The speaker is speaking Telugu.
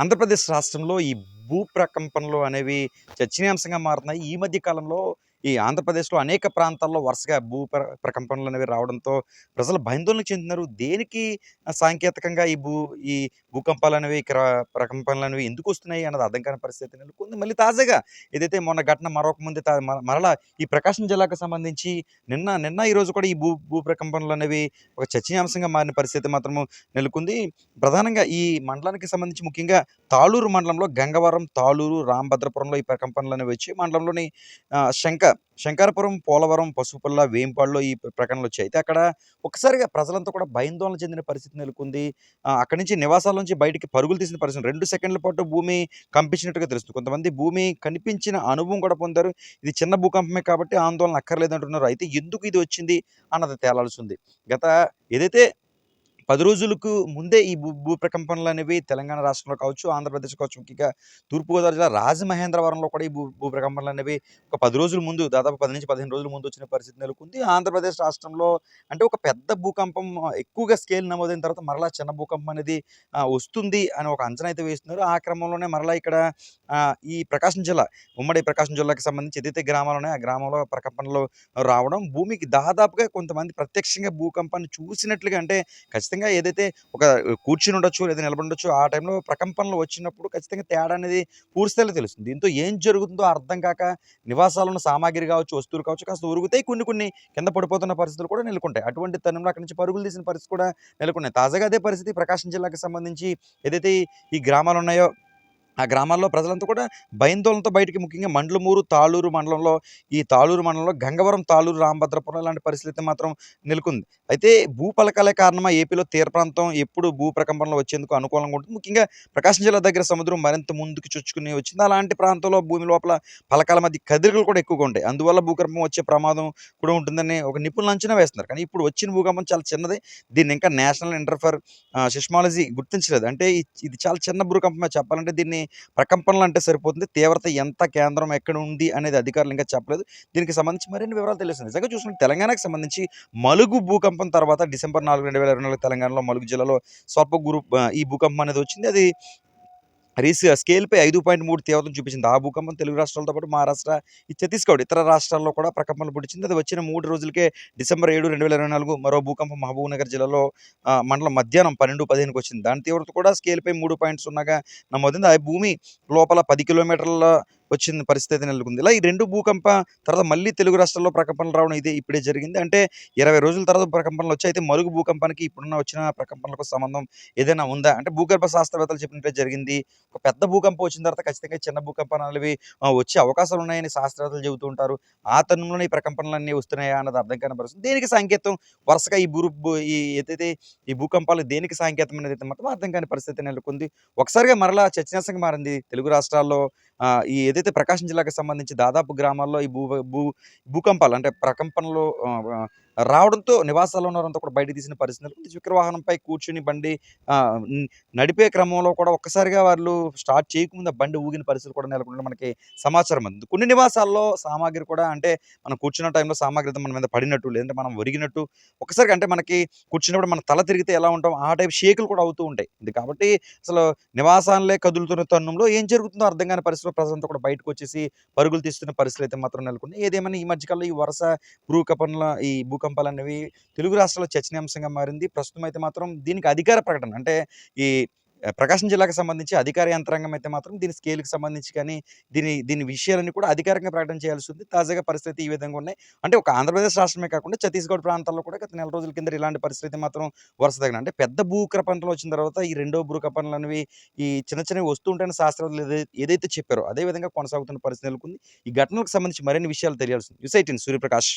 ఆంధ్రప్రదేశ్ రాష్ట్రంలో ఈ భూ ప్రకంపనలు అనేవి చర్చనీయాంశంగా మారుతున్నాయి. ఈ మధ్య కాలంలో ఈ ఆంధ్రప్రదేశ్‌లో అనేక ప్రాంతాల్లో వరుసగా ప్రకంపనలనేవి రావడంతో ప్రజలు భయాందోళనకు చెందుతున్నారు. దేనికి సాంకేతికంగా ఈ భూకంపాలనేవి ప్రకంపనలనేవి ఎందుకొస్తున్నాయి అన్నది అర్థం కాని పరిస్థితి నెలకొంది. మళ్ళీ తాజాగా ఏదైతే మొన్న ఘటన మరొక ముందు మరలా ఈ ప్రకాశం జిల్లాకు సంబంధించి నిన్న ఈరోజు కూడా ఈ భూ ప్రకంపనలనేవి ఒక చర్చనీయాంశంగా మారిన పరిస్థితి మాత్రము నెలకొంది. ప్రధానంగా ఈ మండలానికి సంబంధించి ముఖ్యంగా తాళూరు మండలంలో గంగవరం, తాళూరు, రామభద్రపురంలో ఈ ప్రకంపనలనేవి వచ్చి మండలంలోని శంకరాపురం, పోలవరం, పసుపుపల్ల, వేంపాడులో ఈ ప్రకటనలొచ్చాయి. అయితే అక్కడ ఒక్కసారిగా ప్రజలంతా కూడా భయాందోళన చెందిన పరిస్థితి నెలకొంది. అక్కడి నుంచి నివాసాల నుంచి బయటికి పరుగులు తీసిన పరిస్థితి. 2 సెకండ్ల పాటు భూమి కంపించినట్టుగా తెలుస్తుంది. కొంతమంది భూమి కనిపించిన అనుభవం కూడా పొందారు. ఇది చిన్న భూకంపమే కాబట్టి ఆందోళన అక్కర్లేదంటున్నారు. అయితే ఎందుకు ఇది వచ్చింది అన్నది తేలాల్సుంది. గత ఏదైతే 10 రోజులకు ముందే ఈ భూ ప్రకంపనలనేవి తెలంగాణ రాష్ట్రంలో కావచ్చు, ఆంధ్రప్రదేశ్ కావచ్చు, ముఖ్యంగా తూర్పుగోదావరి జిల్లా రాజమహేంద్రవరంలో కూడా ఈ భూ ప్రకంపనలనేవి ఒక 10 రోజుల ముందు దాదాపు 10-15 రోజుల ముందు వచ్చిన పరిస్థితి నెలకొంది. ఆంధ్రప్రదేశ్ రాష్ట్రంలో అంటే ఒక పెద్ద భూకంపం ఎక్కువగా స్కేల్ నమోదైన తర్వాత మరలా చిన్న భూకంపం అనేది వస్తుంది అని ఒక అంచనా అయితే వేస్తున్నారు. ఆ క్రమంలోనే మరలా ఇక్కడ ఈ ప్రకాశం జిల్లా, ఉమ్మడి ప్రకాశం జిల్లాకి సంబంధించి ఏదైతే గ్రామాలు ఉన్నాయో, ఆ గ్రామంలో ప్రకంపనలు రావడం, భూమికి దాదాపుగా కొంతమంది ప్రత్యక్షంగా భూకంపాన్ని చూసినట్లుగా అంటే ఖచ్చితంగా ఏదైతే ఒక కూర్చుని ఉండొచ్చు, లేదా నిలబడి ఉండొచ్చు. ఆ టైంలో ప్రకంపనలు వచ్చినప్పుడు ఖచ్చితంగా తేడా అనేది పూర్తి స్థాయిలో తెలుస్తుంది. దీంతో ఏం జరుగుతుందో అర్థం కాక నివాసాల్లో ఉన్న సామాగ్రి కావచ్చు, వస్తువులు కావచ్చు కాస్త ఉరుగుతాయి. కొన్ని కింద పడిపోతున్న పరిస్థితులు కూడా నెలకొంటాయి. అటువంటి తరుణంలో అక్కడి నుంచి పరుగులు తీసిన పరిస్థితి కూడా నెలకొన్నాయి. తాజాగా అదే పరిస్థితి ప్రకాశం జిల్లాకి సంబంధించి ఏదైతే ఈ గ్రామాలున్నాయో, ఆ గ్రామాల్లో ప్రజలంతా కూడా భయాందోళనతో బయటికి ముఖ్యంగా మండ్లమూరు, తాళూరు మండలంలో ఈ తాళూరు మండలంలో గంగవరం, తాళూరు, రామభద్రపురం ఇలాంటి పరిస్థితి మాత్రం నెలకొంది. అయితే భూపలకాలే కారణమా ఏపీలో తీర ప్రాంతం ఎప్పుడు భూ ప్రకంపనలు వచ్చేందుకు అనుకూలంగా ఉంటుంది. ముఖ్యంగా ప్రకాశం జిల్లా దగ్గర సముద్రం మరింత ముందుకు చొచ్చుకుని వచ్చింది. అలాంటి ప్రాంతంలో భూమి లోపల పలకాల మధ్య కదలికలు కూడా ఎక్కువగా ఉంటాయి. అందువల్ల భూకంపం వచ్చే ప్రమాదం కూడా ఉంటుందని ఒక నిపుణులు అంచనా వేస్తున్నారు. కానీ ఇప్పుడు వచ్చిన భూకంపం చాలా చిన్నది. దీన్ని ఇంకా నేషనల్ ఇంటర్ ఫర్ సిస్మాలజీ గుర్తించలేదు. అంటే ఇది చాలా చిన్న భూకంపమే చెప్పాలంటే. దీన్ని ప్రకంపనలు అంటే సరిపోతుంది. తీవ్రత ఎంత, కేంద్రం ఎక్కడ ఉంది అనేది అధికారులు ఇంకా చెప్పలేదు. దీనికి సంబంధించి మరిన్ని వివరాలు తెలుస్తుంది. నిజంగా చూసుకుంటే తెలంగాణకు సంబంధించి మలుగు భూకంపం తర్వాత డిసెంబర్ 4, 2024 తెలంగాణలో మలుగు జిల్లాలో స్వల్ప ఈ భూకంపం అనేది వచ్చింది. అది స్కేల్‌పై 5.3 తీవ్రతను చూపించింది. ఆ భూకంపం తెలుగు రాష్ట్రాలతో పాటు మహారాష్ట్ర, ఈ ఛత్తీస్‌గఢ్ ఇతర రాష్ట్రాల్లో కూడా ప్రకంపనలు పుట్టించింది. అది వచ్చిన 3 రోజులకే డిసెంబర్ 7, 2024 మరో భూకంపం మహబూబ్‌నగర్ జిల్లాలో మండలం మధ్యాహ్నం 12:15కి వచ్చింది. దాని తీవ్రత కూడా స్కేల్‌పై 3.0గా నమోదైంది. ఆ భూమి లోపల 10 కిలోమీటర్ల వచ్చిన పరిస్థితి నెలకొంది. ఇలా ఈ 2 భూకంప తర్వాత మళ్ళీ తెలుగు రాష్ట్రాల్లో ప్రకంపనలు రావడం ఇప్పుడే జరిగింది. అంటే 20 రోజుల తర్వాత ప్రకంపనలు వచ్చాయి. అయితే మలుగు భూకంపానికి ఇప్పుడున్న వచ్చిన ప్రకంపనలకు సంబంధం ఏదైనా ఉందా? అంటే భూగర్భ శాస్త్రవేత్తలు చెప్పినట్టే జరిగింది. ఒక పెద్ద భూకంపం వచ్చిన తర్వాత ఖచ్చితంగా చిన్న భూకంపాలనేవి వచ్చే అవకాశాలున్నాయని శాస్త్రవేత్తలు చెబుతూ ఉంటారు. ఆ తరుణంలోనే ఈ ప్రకంపనలన్నీ వస్తున్నాయా అన్నది అర్థం కాని పరిస్థితి. దేనికి సంకేతం? వరుసగా ఈ బురు బు ఈ ఏదైతే ఈ భూకంపాలు దేనికి సంకేతం అనేదైతే మాత్రం అర్థం కాని పరిస్థితి నెలకొంది. ఒకసారిగా మరలా చర్చనీయాంశంగా మారింది తెలుగు రాష్ట్రాల్లో. ఈ ఏదైతే ప్రకాశం జిల్లాకు సంబంధించి దాదాపు గ్రామాల్లో ఈ భూ భూ భూకంపాలు అంటే ప్రకంపనలు రావడంతో నివాసాల్లో ఉన్నవారంతా కూడా బయటకు తీసిన పరిస్థితి నెలకొంది. ద్విచక్ర వాహనంపై కూర్చొని బండి నడిపే క్రమంలో కూడా ఒక్కసారిగా వాళ్ళు స్టార్ట్ చేయకముందు ఆ బండి ఊగిన పరిస్థితులు కూడా నెలకొనడం మనకి సమాచారం అందింది. కొన్ని నివాసాల్లో సామాగ్రి కూడా అంటే మనం కూర్చున్న టైంలో సామాగ్రి అంతా మన మీద పడినట్టు, లేదంటే మనం ఒరిగినట్టు ఒక్కసారిగా అంటే మనకి కూర్చున్నప్పుడు మన తల తిరిగితే ఎలా ఉంటాం, ఆ టైప్ షేకులు కూడా అవుతూ ఉంటాయి. ఇది కాబట్టి అసలు నివాసాలే కదులుతున్న తరుణంలో ఏం జరుగుతుందో అర్థం కాని పరిస్థితిలో ప్రజలంతా కూడా బయటకొచ్చేసి పరుగులు తీస్తున్న పరిస్థితులైతే మాత్రం నెలకొన్నాయి. ఏదేమైనా ఈ మధ్య కాలంలో ఈ వరుస ఈ భూకంపాలనేవి తెలుగు రాష్ట్రాల్లో చర్చనీయాంశంగా మారింది. ప్రస్తుతం అయితే మాత్రం దీనికి అధికార ప్రకటన అంటే ఈ ప్రకాశం జిల్లాకు సంబంధించి అధికార యంత్రాంగం అయితే మాత్రం దీని స్కేల్‌కి సంబంధించి కానీ, దీని విషయాలన్నీ కూడా అధికారికంగా ప్రకటన చేయాల్సి ఉంది. తాజాగా పరిస్థితి ఈ విధంగా ఉన్నాయి. అంటే ఒక ఆంధ్రప్రదేశ్ రాష్ట్రమే కాకుండా ఛత్తీస్‌గఢ్ ప్రాంతాల్లో కూడా గత నెల రోజుల కిందట ఇలాంటి పరిస్థితి మాత్రం వరుసగా అంటే పెద్ద భూకంపనలు వచ్చిన తర్వాత ఈ రెండో భూకంపనలనేవి ఈ చిన్నవి వస్తూ ఉంటాయని శాస్త్రవేత్తలు ఏదైతే చెప్పారో అదే విధంగా కొనసాగుతున్న పరిస్థితి నెలకొంది. ఈ ఘటనలకు సంబంధించి మరిన్ని విషయాలు తెలియాల్సి ఉంది. న్యూస్ 18 సూర్యప్రకాష్.